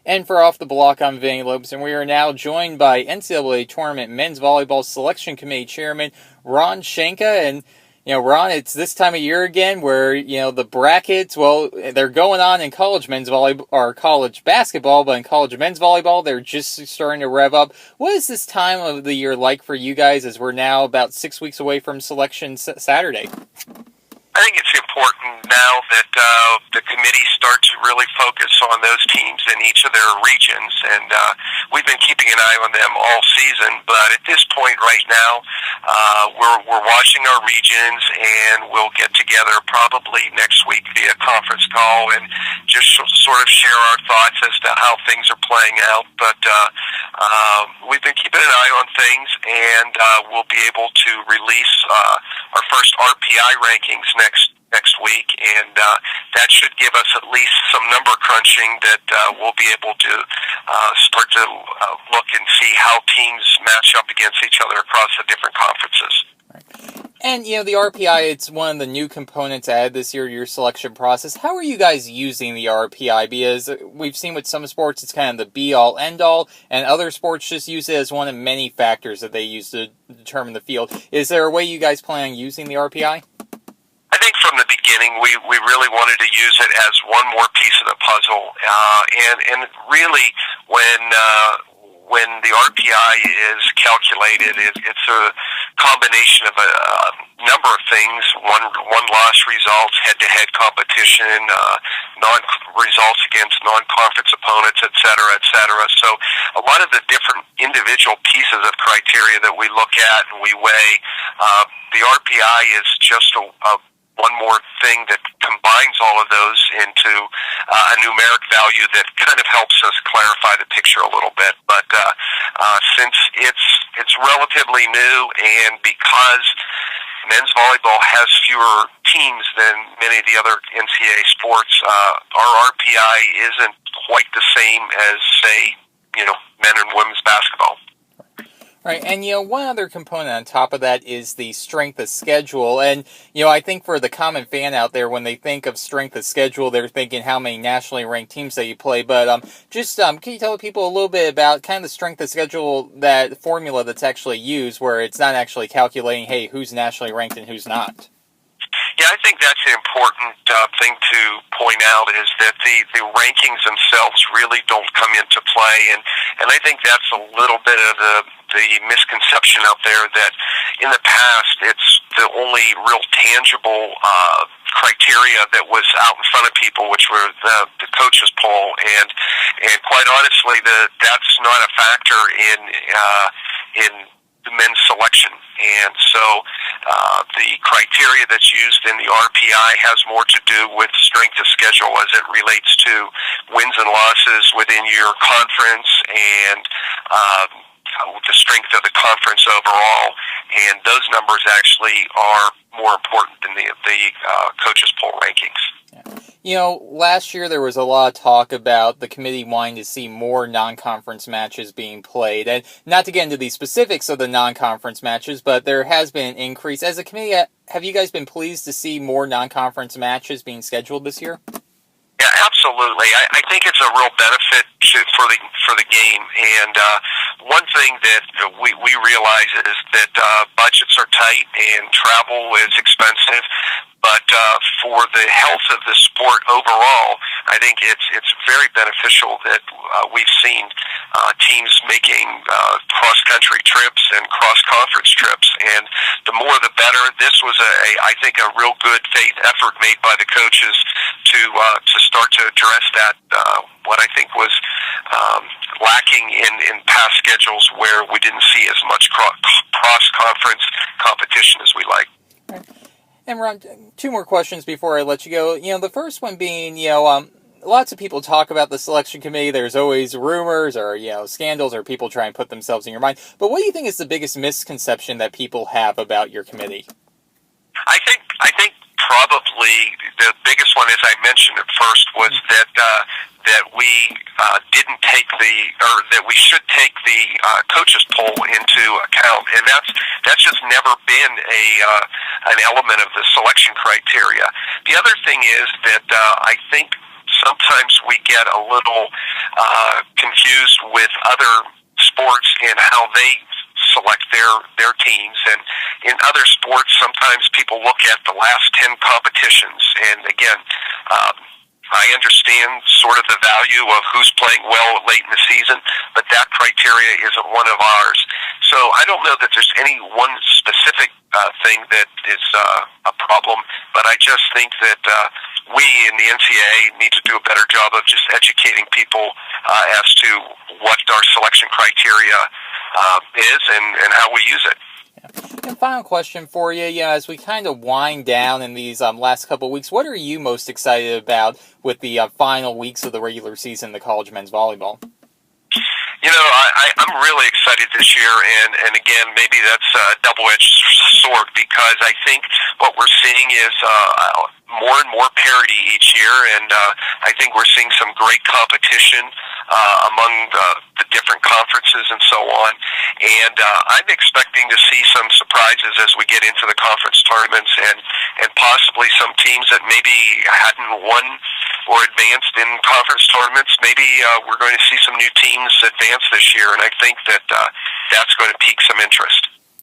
And for Off the Block, I'm Vinny Lopes, and we are now joined by NCAA Tournament Men's Volleyball Selection Committee Chairman Ron Shayka. And, Ron, it's this time of year again where, the brackets, well, they're going on in college men's volleyball, or college basketball, but in college men's volleyball, they're just starting to rev up. What is this time of the year like for you guys as we're now about 6 weeks away from Selection Saturday? I think it's important now that the committee starts to really focus on those teams in each of their regions, and we've been keeping an eye on them all season. But at this point right now, we're watching our regions, and we'll get together probably next week via conference call and just sort of share our thoughts as to how things are playing out. But we've been keeping an eye on things, and we'll be able to release our first RPI rankings next week, and that should give us at least some number crunching that we'll be able to start to look and see how teams match up against each other across the different conferences. And, the RPI, it's one of the new components added this year to your selection process. How are you guys using the RPI? Because we've seen with some sports, it's kind of the be-all, end-all, and other sports just use it as one of many factors that they use to determine the field. Is there a way you guys plan on using the RPI? I think from the beginning, we really wanted to use it as one more piece of the puzzle, and really when the RPI is calculated, it's a combination of a number of things: one loss results, head-to-head competition, results against non-conference opponents, et cetera, et cetera. So a lot of the different individual pieces of criteria that we look at and we weigh, the RPI is just one more thing that combines all of those into a numeric value that kind of helps us clarify the picture a little bit. But since it's relatively new, and because men's volleyball has fewer teams than many of the other NCAA sports, our RPI isn't quite the same as, say, men and women's basketball. Right, and one other component on top of that is the strength of schedule. And I think for the common fan out there, when they think of strength of schedule, they're thinking how many nationally ranked teams that you play. But can you tell people a little bit about kind of the strength of schedule, that formula that's actually used, where it's not actually calculating, hey, who's nationally ranked and who's not? Yeah, I think that's an important thing to point out, is that the rankings themselves really don't come into play, and I think that's a little bit of the misconception out there that in the past it's the only real tangible criteria that was out in front of people, which were the coaches poll, and quite honestly, that's not a factor in the men's selection. And so the criteria that's used in the RPI has more to do with strength of schedule as it relates to wins and losses within your conference, and the strength of the conference overall. And those numbers actually are more important than the coaches poll rankings. Last year there was a lot of talk about the committee wanting to see more non-conference matches being played. And not to get into the specifics of the non-conference matches, but there has been an increase. As a committee, have you guys been pleased to see more non-conference matches being scheduled this year? Yeah, absolutely. I think it's a real benefit for the game. And one thing that we realize is that budgets are tight and travel is expensive. But for the health of the sport overall, I think it's very beneficial that we've seen teams making cross-country trips and cross-conference trips, and the more the better. This was I think a real good faith effort made by the coaches to start to address that, what I think was lacking in past schedules, where we didn't see as much cross-conference competition as we like. And Ron, two more questions before I let you go. The first one being, lots of people talk about the selection committee. There's always rumors or, scandals, or people try and put themselves in your mind. But what do you think is the biggest misconception that people have about your committee? I think probably the biggest one, as I mentioned at first, was that we didn't take that we should take the coaches poll into account, and that's just never been an element of the selection criteria. The other thing is that I think sometimes we get a little confused with other sports and how they select their teams. And in other sports, sometimes people look at the last 10 competitions. And again, I understand sort of the value of who's playing well late in the season, but that criteria isn't one of ours. So I don't know that there's any one specific thing that is a problem, but I just think that we in the NCAA need to do a better job of just educating people as to what our selection criteria is and how we use it. And final question for you, as we kind of wind down in these last couple of weeks, what are you most excited about with the final weeks of the regular season of the college men's volleyball? I'm really excited this year, and again, maybe that's a double-edged sword, because I think what we're seeing is more and more parity each year, and I think we're seeing some great competition among the different conferences and so on. And I'm expecting to see some surprises as we get into the conference tournaments, and possibly some teams that maybe hadn't won or advanced in conference tournaments. Maybe we're going to see some new teams advance this year, and I think that that's going to pique some interest.